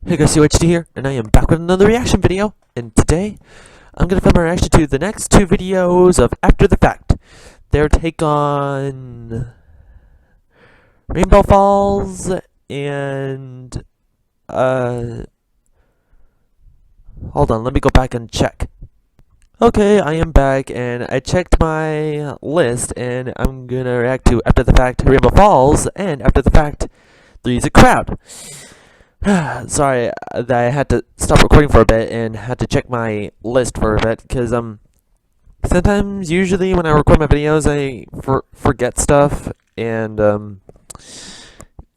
Hey guys, UHD here, and I am back with another reaction video. And today, I'm gonna film a reaction to the next two videos of After the Fact. Their take on Rainbow Falls and hold on, let me go back and check. Okay, I am back, and I checked my list, and I'm gonna react to After the Fact, Rainbow Falls, and After the Fact, Three's a Crowd. Sorry that I had to stop recording for a bit and had to check my list for a bit, because sometimes, usually when I record my videos, I forget stuff, and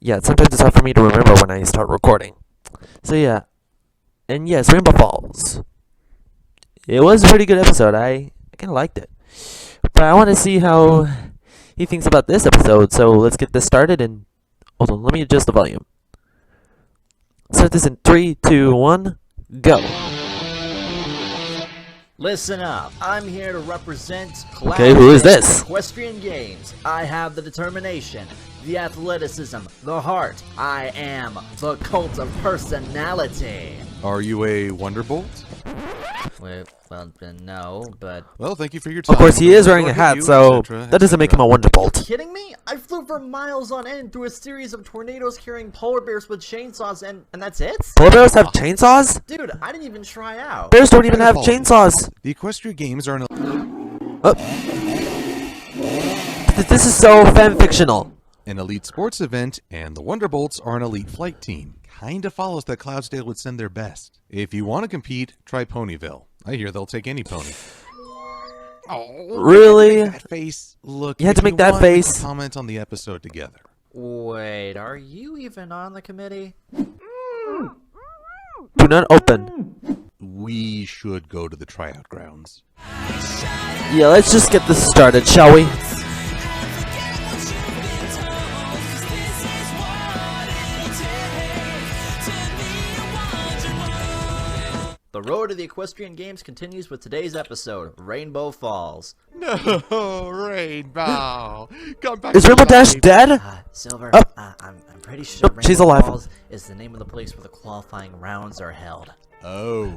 yeah, sometimes it's hard for me to remember when I start recording. So yeah, and yes, Rainbow Falls. It was a pretty good episode. I kind of liked it, but I want to see how he thinks about this episode. So let's get this started. And hold on, let me adjust the volume. Start this in 3, 2, 1, go. Listen up. I'm here to represent Okay, who is this? Equestrian Games. I have the determination, the athleticism, the heart. I am the cult of personality. Are you a Wonderbolt? Well, no, but... Well, thank you for your time. Of course, he is wearing a hat, so that doesn't make him a Wonderbolt. Kidding me? I flew for miles on end through a series of tornadoes carrying polar bears with chainsaws, and that's it? Polar bears have chainsaws? Dude, I didn't even try out. Bears don't even have chainsaws. The Equestrian Games are an... This is so fan-fictional. An elite sports event, and the Wonderbolts are an elite flight team. Kinda follows that Cloudsdale would send their best. If you want to compete, try Ponyville. I hear they'll take any pony. Oh, really? That face. Look, you had to make that face. Comment on the episode together. Wait, are you even on the committee? Do not open. We should go to the tryout grounds. Yeah, let's just get this started, shall we? The road to the Equestrian Games continues with today's episode, Rainbow Falls. No, Rainbow! Come back. Is Rainbow Dash dead? Silver, Oh. I'm pretty sure Nope, she's Rainbow alive. Falls is the name of the place where the qualifying rounds are held. Oh.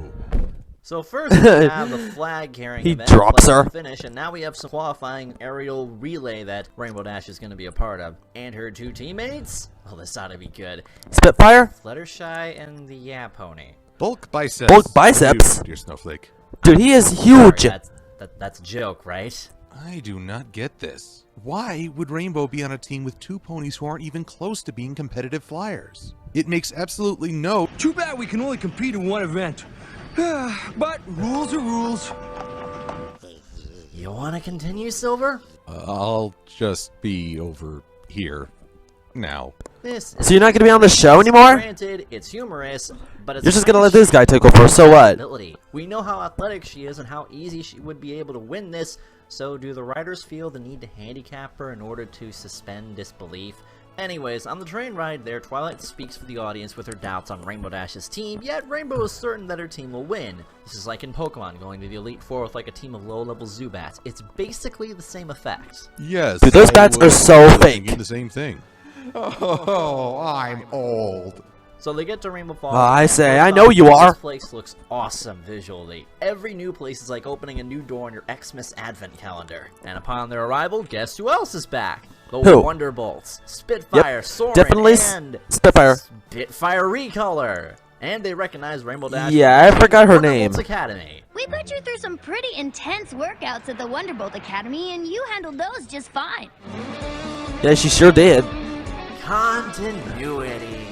So first we have the flag carrying He event, drops her. finish, and now we have some qualifying aerial relay that Rainbow Dash is going to be a part of. And her two teammates? Oh, this ought to be good. Spitfire? Fluttershy and the Yeah Pony. Bulk biceps. Bulk biceps? Dear Snowflake. Dude, he is huge. Sorry, that's a joke, right? I do not get this. Why would Rainbow be on a team with two ponies who aren't even close to being competitive flyers? It makes absolutely no... Too bad we can only compete in one event. But rules are rules. You want to continue, Silver? I'll just be over here now. This So you're not gonna be on the show anymore? Granted, it's humorous, but it's You're just gonna let this guy take over, so what? We know how athletic she is and how easy she would be able to win this, so do the writers feel the need to handicap her in order to suspend disbelief? Anyways, on the train ride there, Twilight speaks for the audience with her doubts on Rainbow Dash's team, yet Rainbow is certain that her team will win. This is like in Pokemon, going to the Elite Four with like a team of low-level Zubats. It's basically the same effect. Yes. Dude, those bats are so fake. The same thing. Oh, I'm old. So they get to Rainbow Falls. I say, First I off, know you are. This place looks awesome visually. Every new place is like opening a new door on your Xmas Advent calendar. And upon their arrival, guess who else is back? The Who? Wonderbolts, Spitfire, Soarin', definitely and Spitfire. Spitfire Recolor. And they recognize Rainbow Dash. Yeah, I forgot her name. Wonderbolts Academy. We put you through some pretty intense workouts at the Wonderbolt Academy, and you handled those just fine. Yeah, she sure did. Continuity.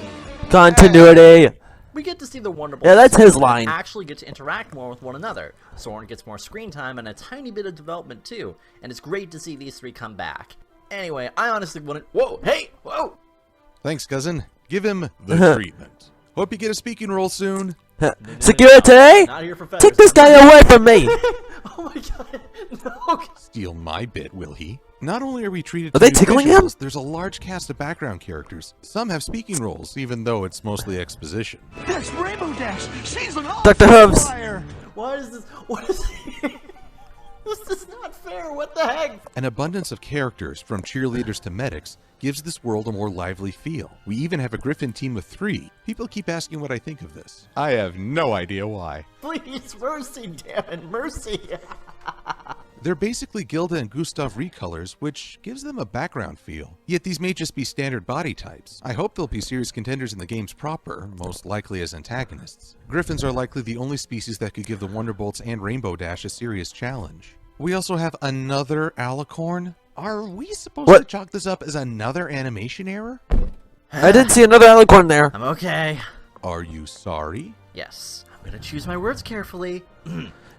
Continuity. We get to see the Wonderbolts. Yeah, that's his line. Actually get to interact more with one another. Soren gets more screen time and a tiny bit of development too. And it's great to see these three come back. Anyway, I honestly wouldn't... Whoa, hey, whoa! Thanks, cousin. Give him the treatment. Hope you get a speaking role soon. Security? Not here for Take this guy away from me! Oh my god, no! Steal my bit, will he? Not only are we treated Are to they new tickling him? visuals, there's a large cast of background characters. Some have speaking roles, even though it's mostly exposition. That's Rainbow Dash. She's an Dr. Hooves. flyer. Why is this... What is... This is not fair, what the heck? An abundance of characters, from cheerleaders to medics, gives this world a more lively feel. We even have a Griffin team of 3. People keep asking what I think of this. I have no idea why. Please, mercy, damn it, mercy. They're basically Gilda and Gustav recolors, which gives them a background feel. Yet these may just be standard body types. I hope they'll be serious contenders in the games proper, most likely as antagonists. Griffins are likely the only species that could give the Wonderbolts and Rainbow Dash a serious challenge. We also have another Alicorn. Are we supposed to chalk this up as another animation error? I didn't see another alicorn there. I'm okay. Are you sorry? Yes, I'm gonna choose my words carefully.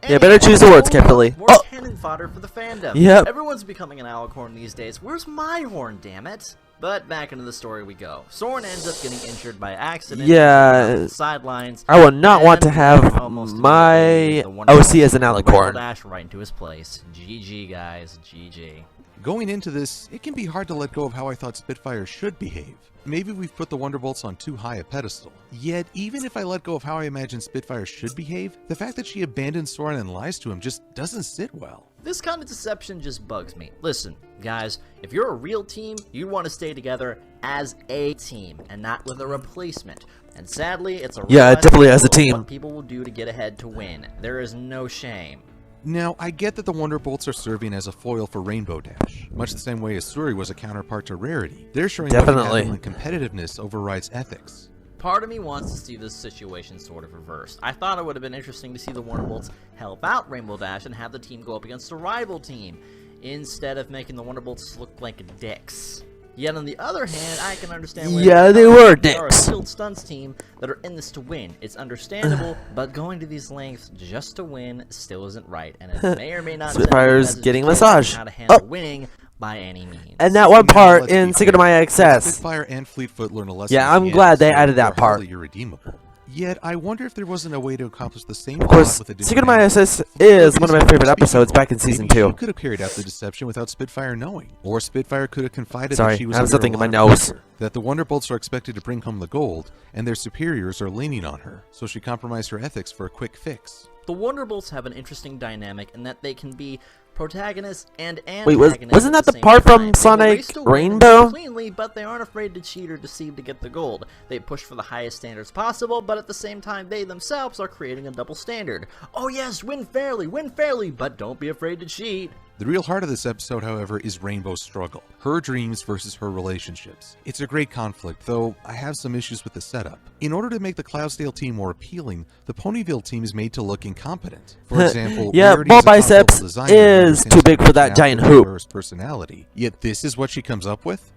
Yeah, better choose the words carefully. More Oh! cannon fodder for the fandom. Yep. Everyone's becoming an alicorn these days. Where's my horn, damn it? But back into the story we go. Soren ends up getting injured by accident. Yeah. On the sidelines. I would not want to have Almost my immediately, the Wonderbolt OC as an alicorn. dash right into his place. GG, guys. GG. Going into this, it can be hard to let go of how I thought Spitfire should behave. Maybe we've put the Wonderbolts on too high a pedestal. Yet, even if I let go of how I imagine Spitfire should behave, the fact that she abandons Soren and lies to him just doesn't sit well. This kind of deception just bugs me. Listen, guys, if you're a real team, you want to stay together as a team and not with a replacement. And sadly, it's a Yeah, definitely as a reality of team. what people will do to get ahead to win. There is no shame. Now, I get that the Wonderbolts are serving as a foil for Rainbow Dash, much the same way as Suri was a counterpart to Rarity. They're showing Definitely. that competitiveness overrides ethics. Part of me wants to see this situation sort of reversed. I thought it would have been interesting to see the Wonderbolts help out Rainbow Dash and have the team go up against a rival team, instead of making the Wonderbolts look like dicks. Yet on the other hand, I can understand where Yeah, they were dicks. a skilled stunts team that are in this to win. It's understandable, but going to these lengths just to win still isn't right, and it may or may not send Spitfire's messages getting to massage. how to handle Oh. winning by any means. And that one Now, part let's in be Secret of clear. My Access. Spitfire and Fleetfoot learn a lesson. Yeah, at I'm the glad end, they so added that they're part. hardly irredeemable. Yet, I wonder if there wasn't a way to accomplish the same Of course, plot with a Secret of My different Access angle. is one of my favorite episodes back in Season Maybe 2. She could have carried out the deception without Spitfire knowing. Or Spitfire could have confided Sorry, that she was I have under something a in my lot of nose. pressure, that the Wonderbolts are expected to bring home the gold, and their superiors are leaning on her, so she compromised her ethics for a quick fix. The Wonderbolts have an interesting dynamic in that they can be protagonists and Wait, antagonists. wasn't at that the same part from time. In a way, Sonic still win and Rainbow? win cleanly, but they aren't afraid to cheat or deceive to get the gold. They push for the highest standards possible, but at the same time, they themselves are creating a double standard. Oh yes, win fairly, but don't be afraid to cheat. The real heart of this episode, however, is Rainbow's struggle. Her dreams versus her relationships. It's a great conflict, though I have some issues with the setup. In order to make the Cloudsdale team more appealing, the Ponyville team is made to look incompetent. For example, Yeah, Rarity ball is a top-level biceps designer who is understands too big for that personality giant and hoop. her personality. Yet this is what she comes up with?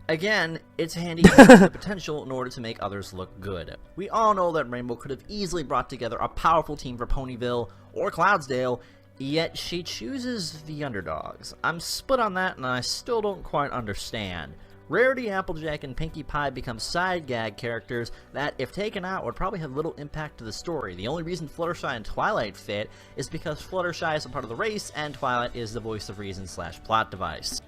Again, it's handy to have the potential in order to make others look good. We all know that Rainbow could have easily brought together a powerful team for Ponyville or Cloudsdale, yet she chooses the underdogs. I'm split on that and I still don't quite understand. Rarity, Applejack, and Pinkie Pie become side gag characters that, if taken out, would probably have little impact to the story. The only reason Fluttershy and Twilight fit is because Fluttershy is a part of the race and Twilight is the voice of reason / plot device.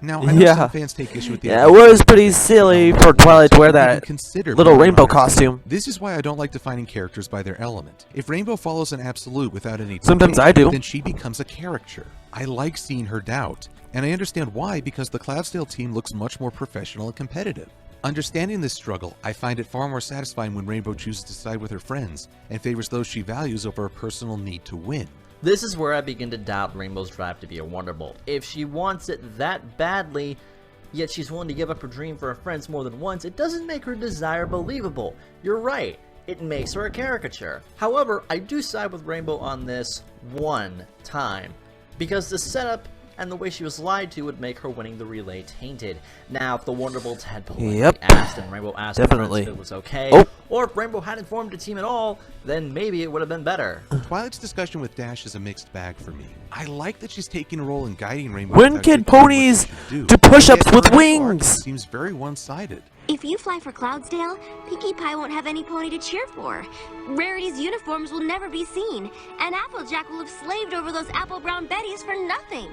Now, I know Yeah. some fans take issue with the Yeah, it idea was that pretty they silly don't for want Twilight to wear even that consider little being rainbow minors. costume. This is why I don't like defining characters by their element. If Rainbow follows an absolute without any Sometimes deviation, I do. then she becomes a caricature. I like seeing her doubt, and I understand why, because the Cloudsdale team looks much more professional and competitive. Understanding this struggle, I find it far more satisfying when Rainbow chooses to side with her friends and favors those she values over a personal need to win. This is where I begin to doubt Rainbow's drive to be a Wonderbolt. If she wants it that badly, yet she's willing to give up her dream for her friends more than once, it doesn't make her desire believable. You're right, it makes her a caricature. However, I do side with Rainbow on this one time, because the setup and the way she was lied to would make her winning the relay tainted. Now, if the Wonderbolts had politely Yep. asked and Rainbow asked her friends Definitely. if it was okay, Oh. or if Rainbow hadn't formed a team at all, then maybe it would have been better. Twilight's discussion with Dash is a mixed bag for me. I like that she's taking a role in guiding Rainbow. When without kid dictating what ponies she should do push-ups Yet with her arc wings? seems very one-sided. If you fly for Cloudsdale, Pinkie Pie won't have any pony to cheer for. Rarity's uniforms will never be seen, and Applejack will have slaved over those apple brown Bettys for nothing.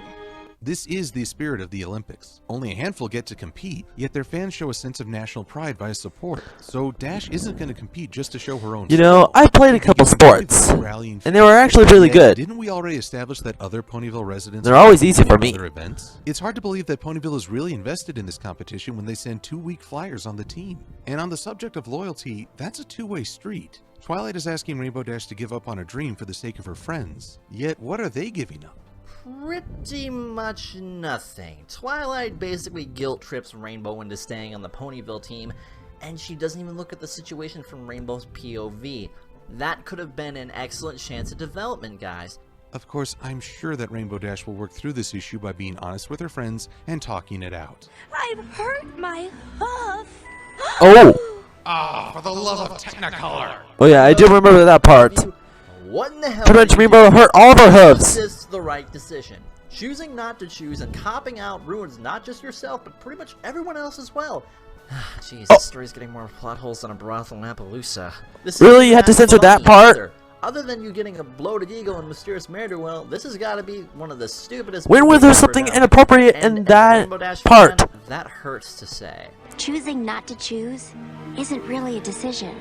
This is the spirit of the Olympics. Only a handful get to compete, yet their fans show a sense of national pride via support. So Dash isn't going to compete just to show her own You know, skill. I played a She couple can enjoy the sports, rallying and they were actually really Yet, good. Didn't we already establish that other Ponyville residents They're always easy for me. other events? It's hard to believe that Ponyville is really invested in this competition when they send 2 weak flyers on the team. And on the subject of loyalty, that's a two-way street. Twilight is asking Rainbow Dash to give up on a dream for the sake of her friends. Yet, what are they giving up? Pretty much nothing. Twilight basically guilt trips Rainbow into staying on the Ponyville team, and she doesn't even look at the situation from Rainbow's POV. That could have been an excellent chance at development, guys. Of course, I'm sure that Rainbow Dash will work through this issue by being honest with her friends and talking it out. I've hurt my hoof. Oh! Ah, for the love of Technicolor! Oh yeah, I do remember that part. What in the hell? Pretty much did you Rainbow do? hurt all of her This hooves. is the right decision. Choosing not to choose and copping out ruins not just yourself, but pretty much everyone else as well. Jeez, this story's getting more plot holes than a brothel in Appaloosa. This Really? isn't You had to that censor that funny part? either. Other than you getting a bloated ego and mysterious murder, well, this has got to be one of the stupidest. When was movies there ever something done. inappropriate And in as a that Rainbow Dash part? fan, that hurts to say. Choosing not to choose isn't really a decision.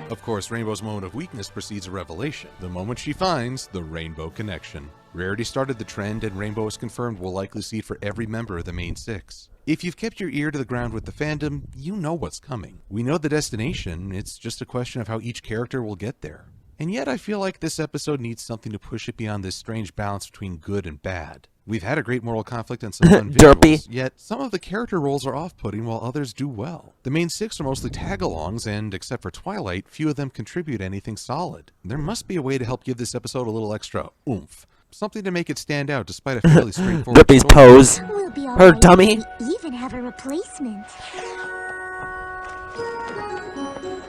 Of course, Rainbow's moment of weakness precedes a revelation, the moment she finds the Rainbow Connection. Rarity started the trend, and Rainbow is confirmed we'll likely see it for every member of the main six. If you've kept your ear to the ground with the fandom, you know what's coming. We know the destination, it's just a question of how each character will get there. And yet I feel like this episode needs something to push it beyond this strange balance between good and bad. We've had a great moral conflict and some fun Derpy. visuals, yet some of the character roles are off-putting while others do well. The main six are mostly tag-alongs, and except for Twilight, few of them contribute anything solid. There must be a way to help give this episode a little extra oomph. Something to make it stand out despite a fairly straightforward Derpy's story. pose. We'll be all Her right dummy. if we even have a replacement.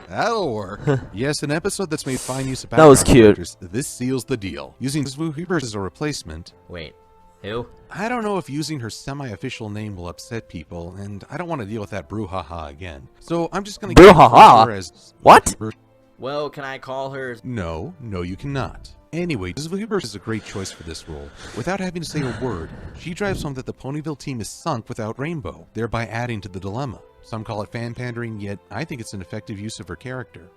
That'll work. Yes, an episode that's made fine use of That was background cute. characters. This seals the deal. Using Swoopers as a replacement, Wait, who? I don't know if using her semi-official name will upset people, and I don't want to deal with that brouhaha again. So I'm just going to Brouhaha? her as What? Well, can I call her? No, you cannot. Anyway, Swoopers is a great choice for this role. Without having to say a word, she drives home that the Ponyville team is sunk without Rainbow, thereby adding to the dilemma. Some call it fan pandering, yet I think it's an effective use of her character.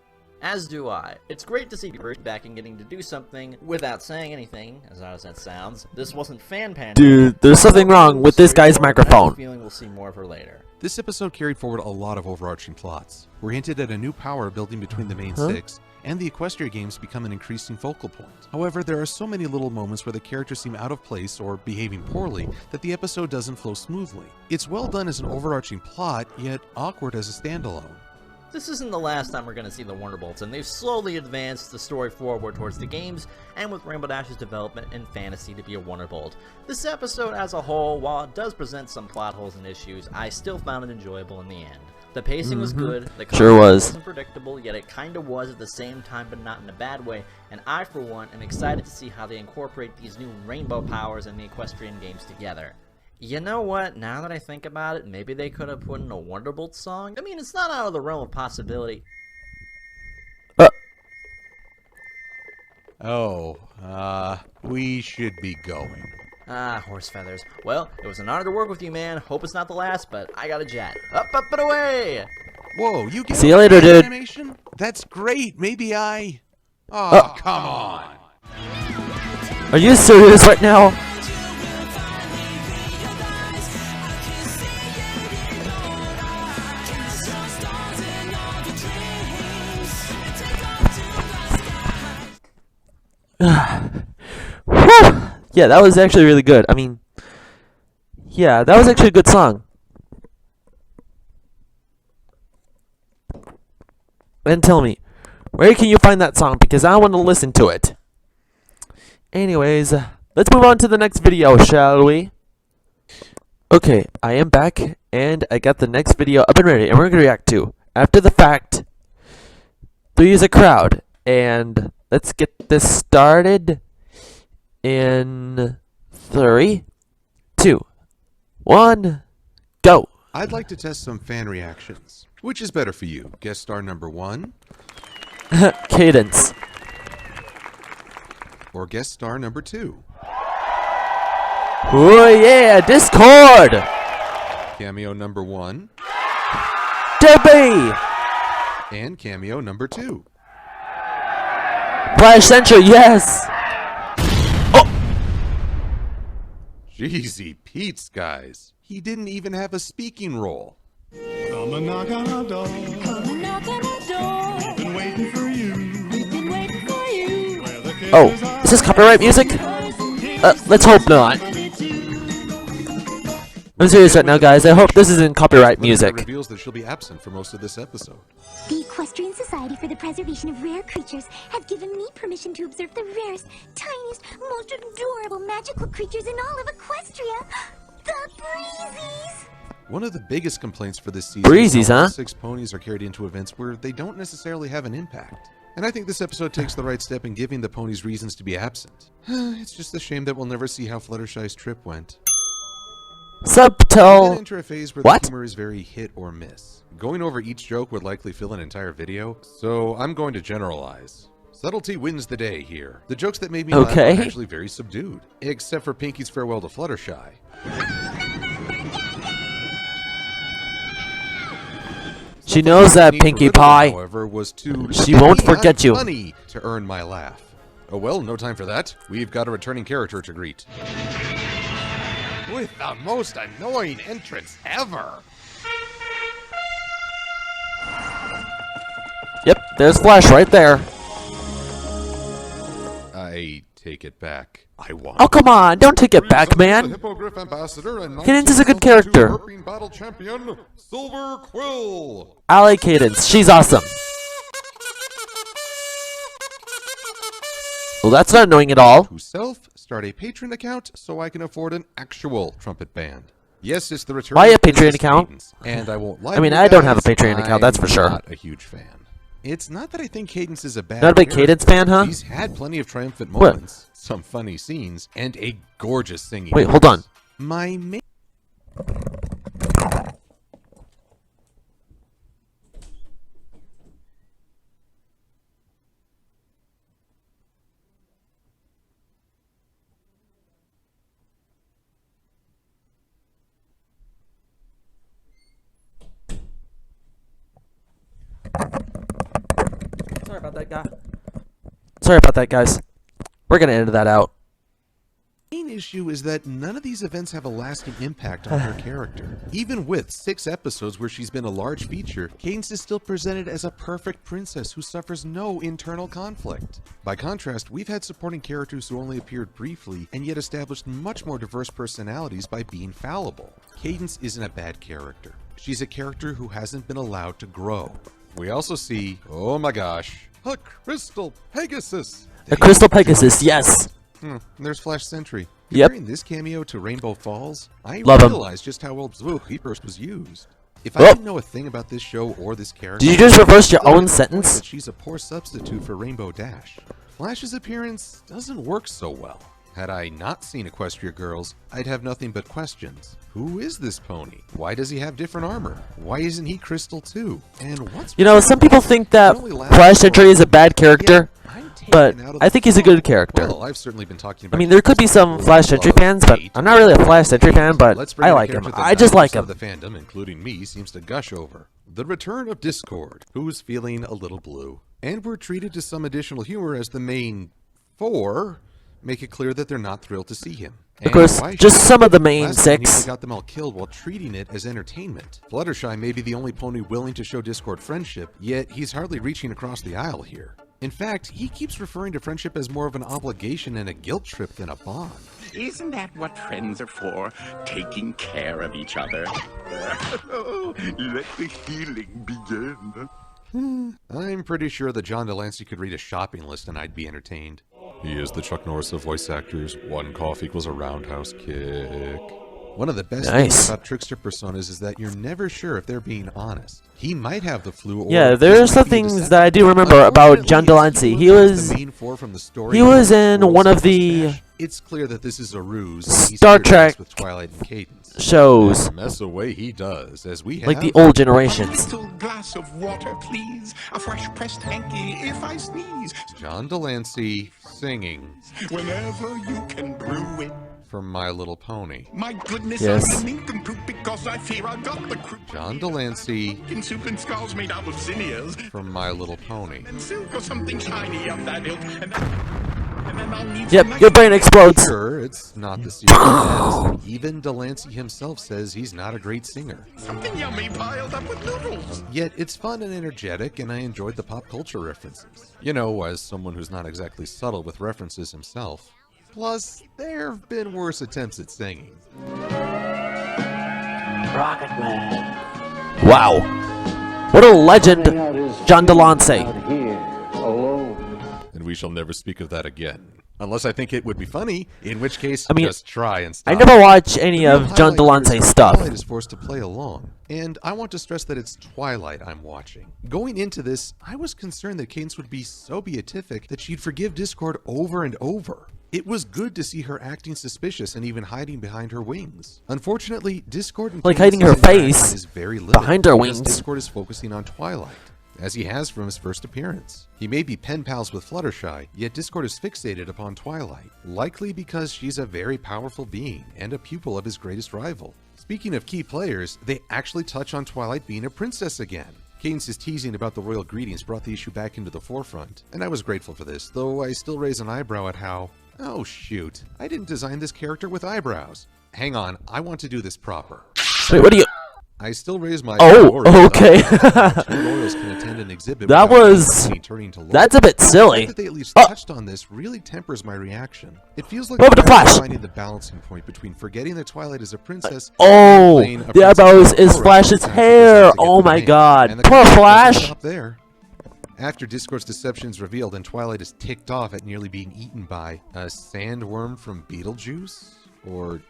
As do I. It's great to see people back and getting to do something without saying anything, as odd as that sounds. This wasn't fan pandering. Dude, there's something wrong with this guy's I have a microphone. feeling we'll see more of her later. This episode carried forward a lot of overarching plots. We're hinted at a new power building between the main six, and the Equestria games become an increasing focal point. However, there are so many little moments where the characters seem out of place or behaving poorly that the episode doesn't flow smoothly. It's well done as an overarching plot, yet awkward as a standalone. This isn't the last time we're going to see the Wonderbolts, and they've slowly advanced the story forward towards the games, and with Rainbow Dash's development and fantasy to be a Wonderbolt. This episode as a whole, while it does present some plot holes and issues, I still found it enjoyable in the end. The pacing was good, the Sure content was. wasn't predictable, yet it kinda was at the same time, but not in a bad way, and I, for one, am excited to see how they incorporate these new rainbow powers and the equestrian games together. You know what, now that I think about it, maybe they could have put in a Wonderbolt song? I mean, it's not out of the realm of possibility. We should be going. Ah, horse feathers. Well, it was an honor to work with you, man. Hope it's not the last, but I got a jet. Up, and away! Whoa, you get See you later, dude. animation? That's great. Maybe I... Oh, come on. Are you serious right now? Whew. Yeah, that was actually really good. I mean, yeah, that was actually a good song. And tell me, where can you find that song? Because I want to listen to it. Anyways, let's move on to the next video, shall we? Okay, I am back, and I got the next video up and ready, and we're going to react to After the Fact, 3 is a Crowd. And let's get this started in 3, 2, 1, go! I'd like to test some fan reactions. Which is better for you? Guest star number 1 Cadence. or guest star number 2? Oh yeah, Discord! Cameo number 1. Debbie! And cameo number 2. Flash Central, yes! Jeezy Pete's, guys. He didn't even have a speaking role. Come and knock on our door. Come and knock on our door. We've been waiting for you. We've been waiting for you. Oh, is this copyright music? Let's hope not. I'm serious right now, guys. I hope this isn't copyright music. Reveals that she'll be absent for most of this episode. The Equestrian Society for the Preservation of Rare Creatures have given me permission to observe the rarest, tiniest, most adorable magical creatures in all of Equestria. The Breezies! One of the biggest complaints for this season Breezies, is how all huh? 6 ponies are carried into events where they don't necessarily have an impact. And I think this episode takes the right step in giving the ponies reasons to be absent. It's just a shame that we'll never see how Fluttershy's trip went. We're Subtle. gonna enter a phase where What? the humor is very hit or miss. Going over each joke would likely fill an entire video, so I'm going to generalize. Subtlety wins the day here. The jokes that made me laugh Okay. are actually very subdued, except for Pinky's farewell to Fluttershy. She knows that, Need for Pinkie Riddle, Pie. however, was to She won't "Give me forget you." money to earn my laugh. Oh well, no time for that. We've got a returning character to greet. With the most annoying entrance ever. Yep, there's Flash right there. I take it back. I want. Oh, come on. Don't take it back, man. Hippogriff ambassador and Cadence is a good 1972 character. Herping battle champion, Silver-Quill. I like Cadence. She's awesome. Well, that's not annoying at all. To start a Patreon account so I can afford an actual trumpet band. Yes, it's the return. Why a of Patreon Princess account? Cadence, and I won't lie. I mean, to you I don't have a guys, Patreon account, that's for I'm sure. Not a huge fan. It's not that I think Cadence is a bad. Not a big character. Cadence fan, huh? He's had plenty of triumphant What? moments, some funny scenes, and a gorgeous singing. Wait, hold on. My main. Sorry about that, guy. Sorry about that, guys. We're gonna edit that out. main issue is that none of these events have a lasting impact on her character. Even with 6 episodes where she's been a large feature, Cadence is still presented as a perfect princess who suffers no internal conflict. By contrast, we've had supporting characters who only appeared briefly and yet established much more diverse personalities by being fallible. Cadence isn't a bad character. She's a character who hasn't been allowed to grow. We also see, oh my gosh, a Crystal Pegasus! A Crystal Pegasus, yes! There's Flash Sentry. Yep. Comparing this cameo to Rainbow Falls, I Love 'em. realized just how well Zookeepers was used. If Oh. I didn't know a thing about this show or this character, Did you just reverse your I would own have sentence? that she's a poor substitute for Rainbow Dash. Flash's appearance doesn't work so well. Had I not seen Equestria Girls, I'd have nothing but questions. Who is this pony? Why does he have different armor? Why isn't he Crystal too? And what's You know, some people think that Flash Sentry is a bad character, but I think he's a good character. Well, I've certainly been talking I about mean, there could be some Flash Sentry fans, but I'm not really a Flash Sentry fan, but Let's bring I in a like him. character that I just like 90% him. of the fandom, including me, seems to gush over. The return of Discord, who's feeling a little blue. And we're treated to some additional humor as the main 4 make it clear that they're not thrilled to see him. Of course, why just should some they? of the main Last time he 6. got them all killed while treating it as entertainment. Fluttershy may be the only pony willing to show Discord friendship, yet he's hardly reaching across the aisle here. In fact, he keeps referring to friendship as more of an obligation and a guilt trip than a bond. Isn't that what friends are for? Taking care of each other. Let the healing begin. I'm pretty sure that John Delancey could read a shopping list and I'd be entertained. He is the Chuck Norris of voice actors. 1 cough equals a roundhouse kick. One of the best Nice. things about trickster personas is that you're never sure if they're being honest. He might have the flu, or Yeah, this there are some might be things deceptive. that I do remember about John Unfortunately, Delancey. if He you look at was the main 4 from the story he was of in Rolls one of and the Mustache, it's clear that this is a ruse. and he's Star here to mess Trek with Twilight and Cadence. shows, Mess away he does, as we have like the old A generations. little glass of water, please. A fresh pressed hanky if I sneeze. John Delancey singing Whenever you can brew it. from My Little Pony. My goodness, Yes. I'm a nincompoop because I fear I got the John Delancey in soup and skulls made out of sinews. from My Little Pony. And silk or something shiny of that ilk. And then I'll need Yep, some your brain explodes. Sure, it's not the secret as even Delancey himself says he's not a great singer. something yummy piled up with noodles. Yet it's fun and energetic, and I enjoyed the pop culture references. You know, as someone who's not exactly subtle with references himself. Plus, there have been worse attempts at singing. Rocket Man. Wow. What a legend, John Delancey. Out here, alone. And we shall never speak of that again. Unless I think it would be funny, in which case, I mean, just try and stop. I never watch any The real of John highlight here is Delancey's how stuff. Twilight is forced to play along, and I want to stress that it's Twilight I'm watching. Going into this, I was concerned that Cadence would be so beatific that she'd forgive Discord over and over. It was good to see her acting suspicious and even hiding behind her wings. Unfortunately, Discord and Like Cadence's hiding her interaction face is very limited behind her because wings. Discord is focusing on Twilight, as he has from his first appearance. He may be pen pals with Fluttershy, yet Discord is fixated upon Twilight, likely because she's a very powerful being and a pupil of his greatest rival. Speaking of key players, they actually touch on Twilight being a princess again. Cadence's teasing about the royal greetings brought the issue back into the forefront, and I was grateful for this, though I still raise an eyebrow at how, oh shoot, I didn't design this character with eyebrows. Hang on, I want to do this proper. Wait, what do you... I still raise my Oh, okay. Two royals can attend an exhibit That without was... being turning to law. That's a bit The silly. fact that they at least touched on this really tempers my reaction. It feels like What about the they're Flash? finding the balancing point betwing forgetting that Twilight is a princess. Oh, and playing a the princess eyebrows with is power Flash's sometimes hair. just to get Oh the my name. god. And the Poor conflict doesn't Flash. stop there. After Discord's deception is revealed and Twilight is ticked off at nearly being eaten by a sandworm from Beetlejuice? Or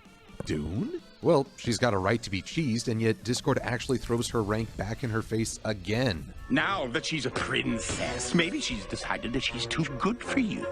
Dune? Well, she's got a right to be cheesed, and yet Discord actually throws her rank back in her face again. Now that she's a princess, maybe she's decided that she's too good for you.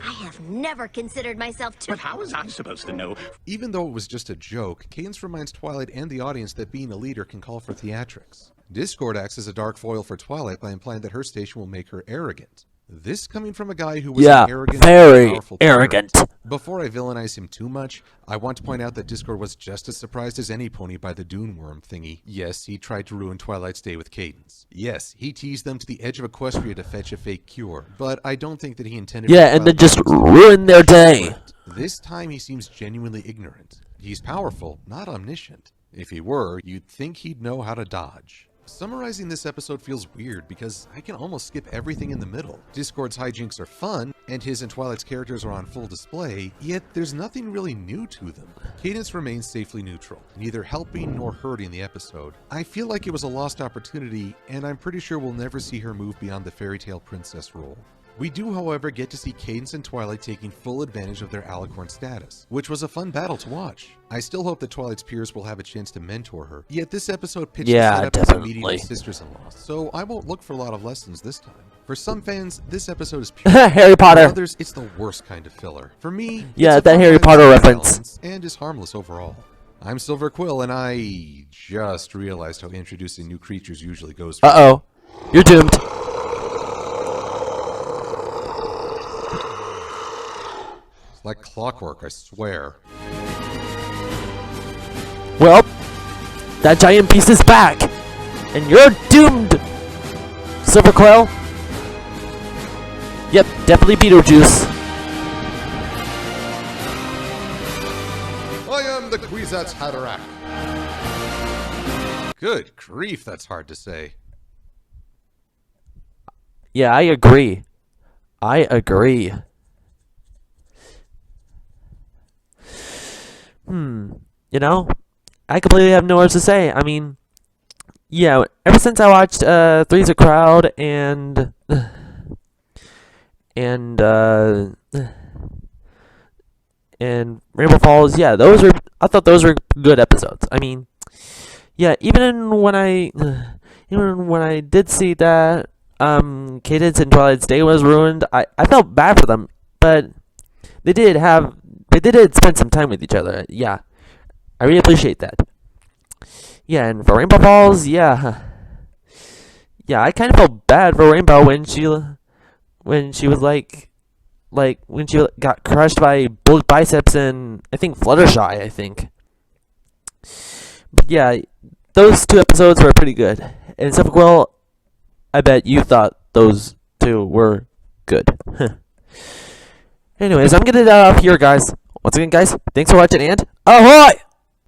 I have never considered myself too. But how was I supposed to know? Even though it was just a joke, Cadence reminds Twilight and the audience that being a leader can call for theatrics. Discord acts as a dark foil for Twilight by implying that her station will make her arrogant. This coming from a guy who was Yeah, an arrogant, very powerful arrogant. tyrant. Before I villainize him too much, I want to point out that Discord was just as surprised as any pony by the Dune Worm thingy. Yes, he tried to ruin Twilight's day with Cadence. Yes, he teased them to the edge of Equestria to fetch a fake cure, but I don't think that he intended for Yeah, and then Twilight just to ruin their day. This time he seems genuinely ignorant. He's powerful, not omniscient. If he were, you'd think he'd know how to dodge. Summarizing this episode feels weird because I can almost skip everything in the middle. Discord's hijinks are fun, and his and Twilight's characters are on full display, yet there's nothing really new to them. Cadence remains safely neutral, neither helping nor hurting the episode. I feel like it was a lost opportunity, and I'm pretty sure we'll never see her move beyond the fairy tale princess role. We do, however, get to see Cadence and Twilight taking full advantage of their alicorn status, which was a fun battle to watch. I still hope that Twilight's peers will have a chance to mentor her, yet this episode pitched Yeah, the setup as a meeting definitely. with sisters-in-law, so I won't look for a lot of lessons this time. For some fans, this episode is pure. Harry Potter. For others, it's the worst kind of filler. For me, Yeah, it's a that fun Harry time Potter with reference. balance and is harmless overall. I'm Silver-Quill, and I just realized how introducing new creatures usually goes. For Uh-oh. You're doomed. It's like clockwork, I swear. Well, that giant beast is back. And you're doomed, Silver-Quill. Yep, definitely Beetlejuice. I am the Kwisatz Haderach. Good grief, that's hard to say. Yeah, I agree. I agree. You know, I completely have no words to say. I mean, yeah, ever since I watched Three's a Crowd and Rainbow Falls, yeah, I thought those were good episodes. I mean, yeah, even when I did see that Cadence and Twilight's day was ruined, I felt bad for them, but they did spend some time with each other. Yeah, I really appreciate that. Yeah, and for Rainbow Falls, yeah, I kind of felt bad for Rainbow when she was like, like when she got crushed by Bulk Biceps and I think Fluttershy, I think. But yeah, those 2 episodes were pretty good. And Silver-Quill, I bet you thought those 2 were good. Anyways, I'm gonna get off here, guys. Once again, guys, thanks for watching and ahoy!